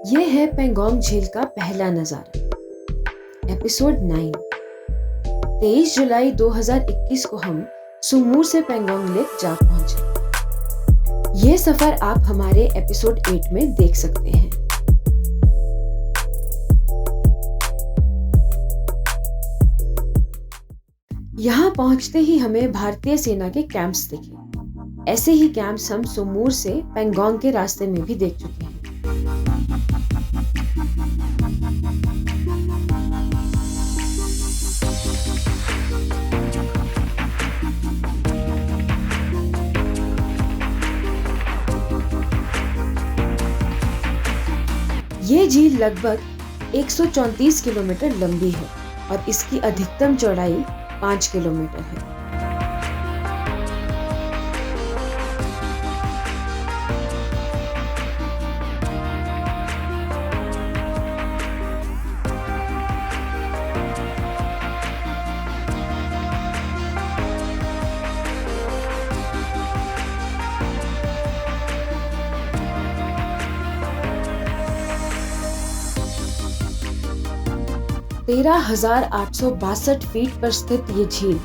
ये है पेंगोंग झील का पहला नजारा। एपिसोड 9। 23 जुलाई 2021 को हम सुमूर से पेंगोंग लेक जा पहुंचे। ये सफर आप हमारे एपिसोड 8 में देख सकते हैं। यहाँ पहुंचते ही हमें भारतीय सेना के कैंप्स दिखे। ऐसे ही कैंप्स हम सुमूर से पेंगोंग के रास्ते में भी देख चुके हैं। ये झील लगभग 134 किलोमीटर लंबी है और इसकी अधिकतम चौड़ाई 5 किलोमीटर है। तेरह 13,862 फीट पर स्थित ये झील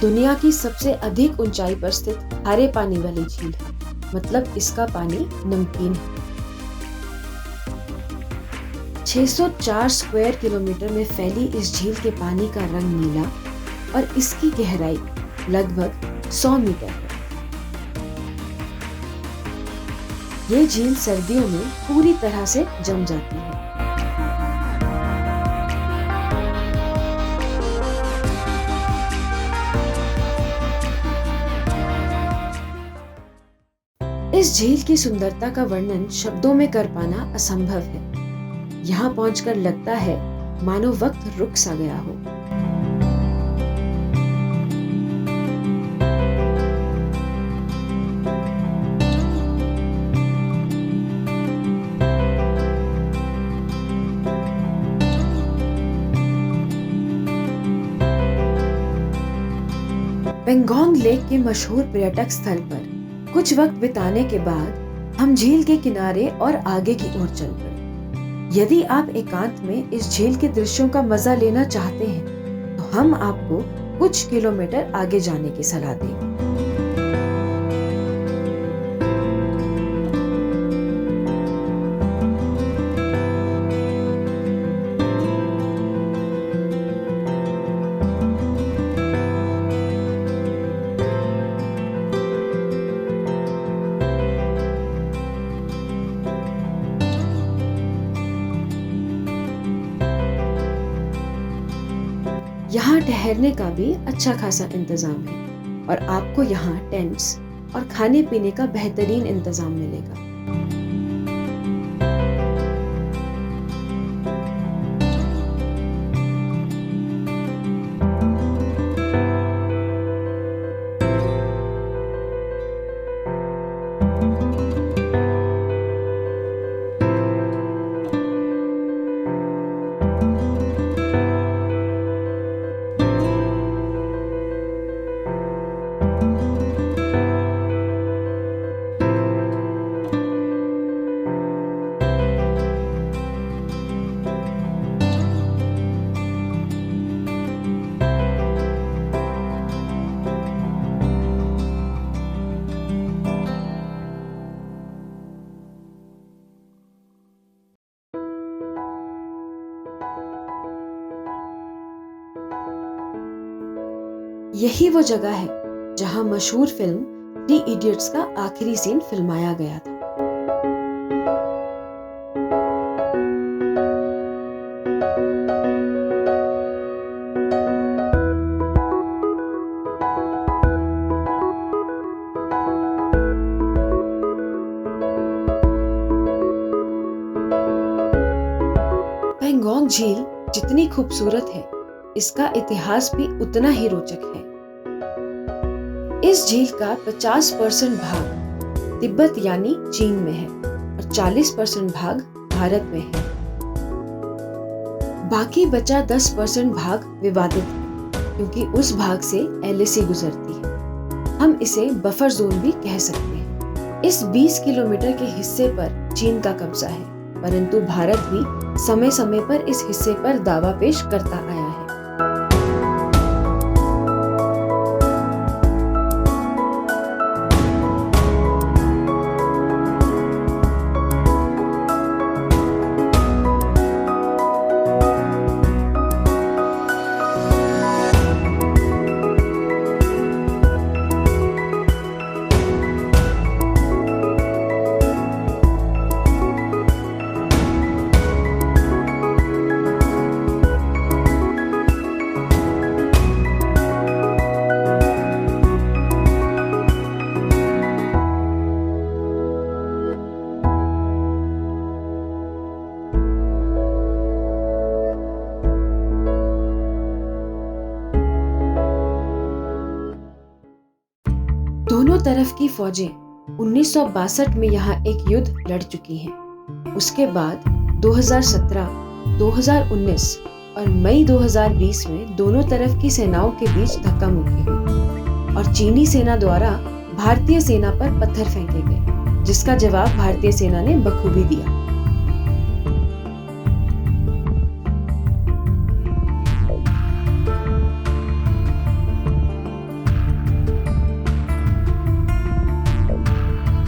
दुनिया की सबसे अधिक ऊंचाई पर स्थित खारे पानी वाली झील है। मतलब इसका पानी नमकीन है। 604 स्क्वायर किलोमीटर में फैली इस झील के पानी का रंग नीला और इसकी गहराई लगभग 100 मीटर है। ये झील सर्दियों में पूरी तरह से जम जाती है। इस झील की सुंदरता का वर्णन शब्दों में कर पाना असंभव है। यहाँ पहुंचकर लगता है मानो वक्त रुक सा गया हो। पेंगोंग लेक के मशहूर पर्यटक स्थल पर कुछ वक्त बिताने के बाद हम झील के किनारे और आगे की ओर चल पड़े। यदि आप एकांत में इस झील के दृश्यों का मजा लेना चाहते हैं तो हम आपको कुछ किलोमीटर आगे जाने की सलाह देंगे। यहाँ ठहरने का भी अच्छा खासा इंतजाम है और आपको यहाँ टेंट्स और खाने पीने का बेहतरीन इंतजाम मिलेगा। यही वो जगह है जहां मशहूर फिल्म 3 इडियट्स का आखिरी सीन फिल्माया गया था। पेंगोंग झील जितनी खूबसूरत है, इसका इतिहास भी उतना ही रोचक है। इस झील का 50% भाग तिब्बत यानी चीन में है और 40% भाग भारत में है। बाकी बचा 10% भाग विवादित है क्योंकि उस भाग से एलएसी गुजरती है। हम इसे बफर जोन भी कह सकते हैं। इस 20 किलोमीटर के हिस्से पर चीन का कब्जा है परंतु भारत भी समय समय पर इस हिस्से पर दावा पेश करता आया है। दोनों तरफ की फौजें 1962 में यहाँ एक युद्ध लड़ चुकी हैं। उसके बाद 2017, 2019 और मई 2020 में दोनों तरफ की सेनाओं के बीच धक्का मुक्की हुई और चीनी सेना द्वारा भारतीय सेना पर पत्थर फेंके गए, जिसका जवाब भारतीय सेना ने बखूबी दिया।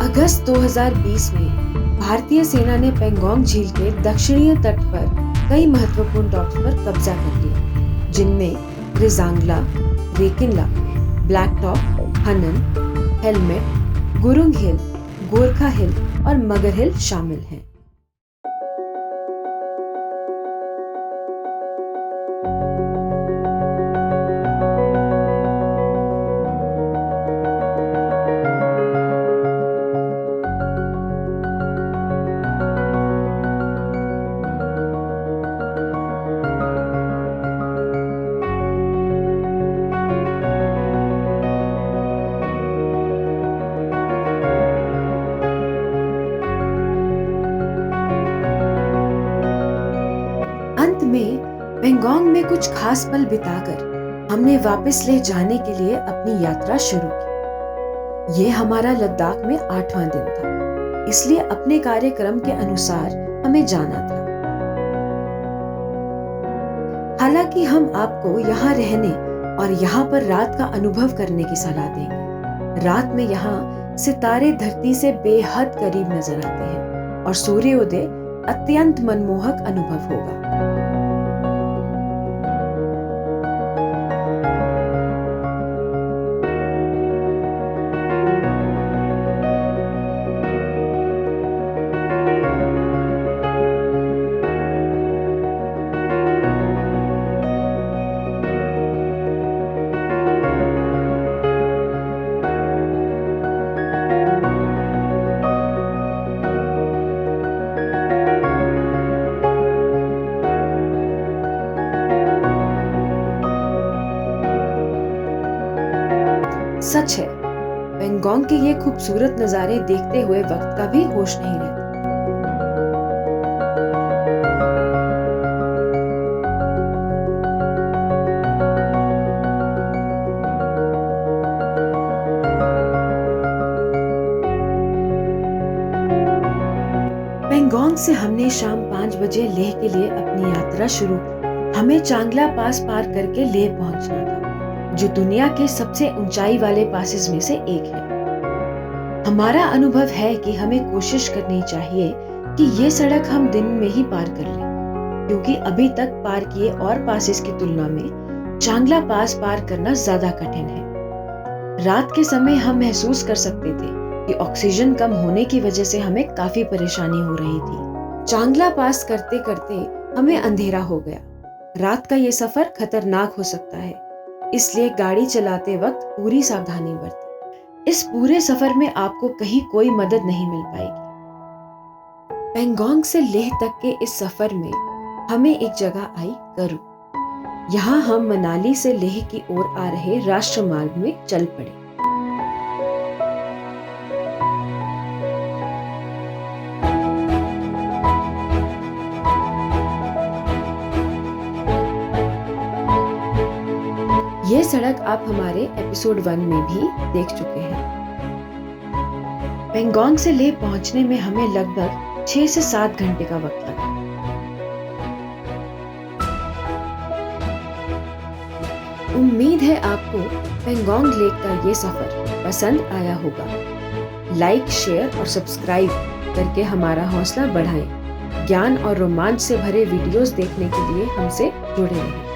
अगस्त 2020 में भारतीय सेना ने पेंगोंग झील के दक्षिणी तट पर कई महत्वपूर्ण डॉक्स पर कब्जा कर लिया, जिनमें रिजांगला, रेकिनला, ब्लैक टॉप, हनन, हेलमेट, गुरुंग हिल, गोरखा हिल और मगर हिल शामिल हैं। अंत में पेंगोंग में कुछ खास पल बिताकर हमने वापस ले जाने के लिए अपनी यात्रा शुरू की। ये हमारा लद्दाख में 8वां दिन था, इसलिए अपने कार्यक्रम के अनुसार हमें जाना था। हालांकि हम आपको यहाँ रहने और यहाँ पर रात का अनुभव करने की सलाह देंगे। रात में यहाँ सितारे धरती से बेहद करीब नजर आते हैं और सूर्योदय अत्यंत मनमोहक अनुभव होगा। सच है, पेंगोंग के ये खूबसूरत नजारे देखते हुए वक्त का भी होश नहीं रहता। पेंगोंग से हमने शाम 5 बजे लेह के लिए अपनी यात्रा शुरू की। हमें चांगला पास पार करके लेह पहुंचना था, जो दुनिया के सबसे ऊंचाई वाले पासेस में से एक है। हमारा अनुभव है कि हमें कोशिश करनी चाहिए कि ये सड़क हम दिन में ही पार कर लें, क्योंकि अभी तक पार किए और पासेस की तुलना में चांगला पास पार करना ज्यादा कठिन है। रात के समय हम महसूस कर सकते थे कि ऑक्सीजन कम होने की वजह से हमें काफी परेशानी हो रही थी। चांगला पास करते करते हमें अंधेरा हो गया। रात का ये सफर खतरनाक हो सकता है, इसलिए गाड़ी चलाते वक्त पूरी सावधानी बरतें। इस पूरे सफर में आपको कहीं कोई मदद नहीं मिल पाएगी। पेंगोंग से लेह तक के इस सफर में हमें एक जगह आई करू। यहाँ हम मनाली से लेह की ओर आ रहे राष्ट्रमार्ग में चल पड़े। ये सड़क आप हमारे एपिसोड 1 में भी देख चुके हैं। पेंगोंग से लेह पहुंचने में हमें लगभग 6 से 7 घंटे का वक्त लगा। उम्मीद है आपको पेंगोंग लेक का ये सफर पसंद आया होगा। लाइक, शेयर और सब्सक्राइब करके हमारा हौसला बढ़ाएं। ज्ञान और रोमांच से भरे वीडियोस देखने के लिए हमसे जुड़े रहें।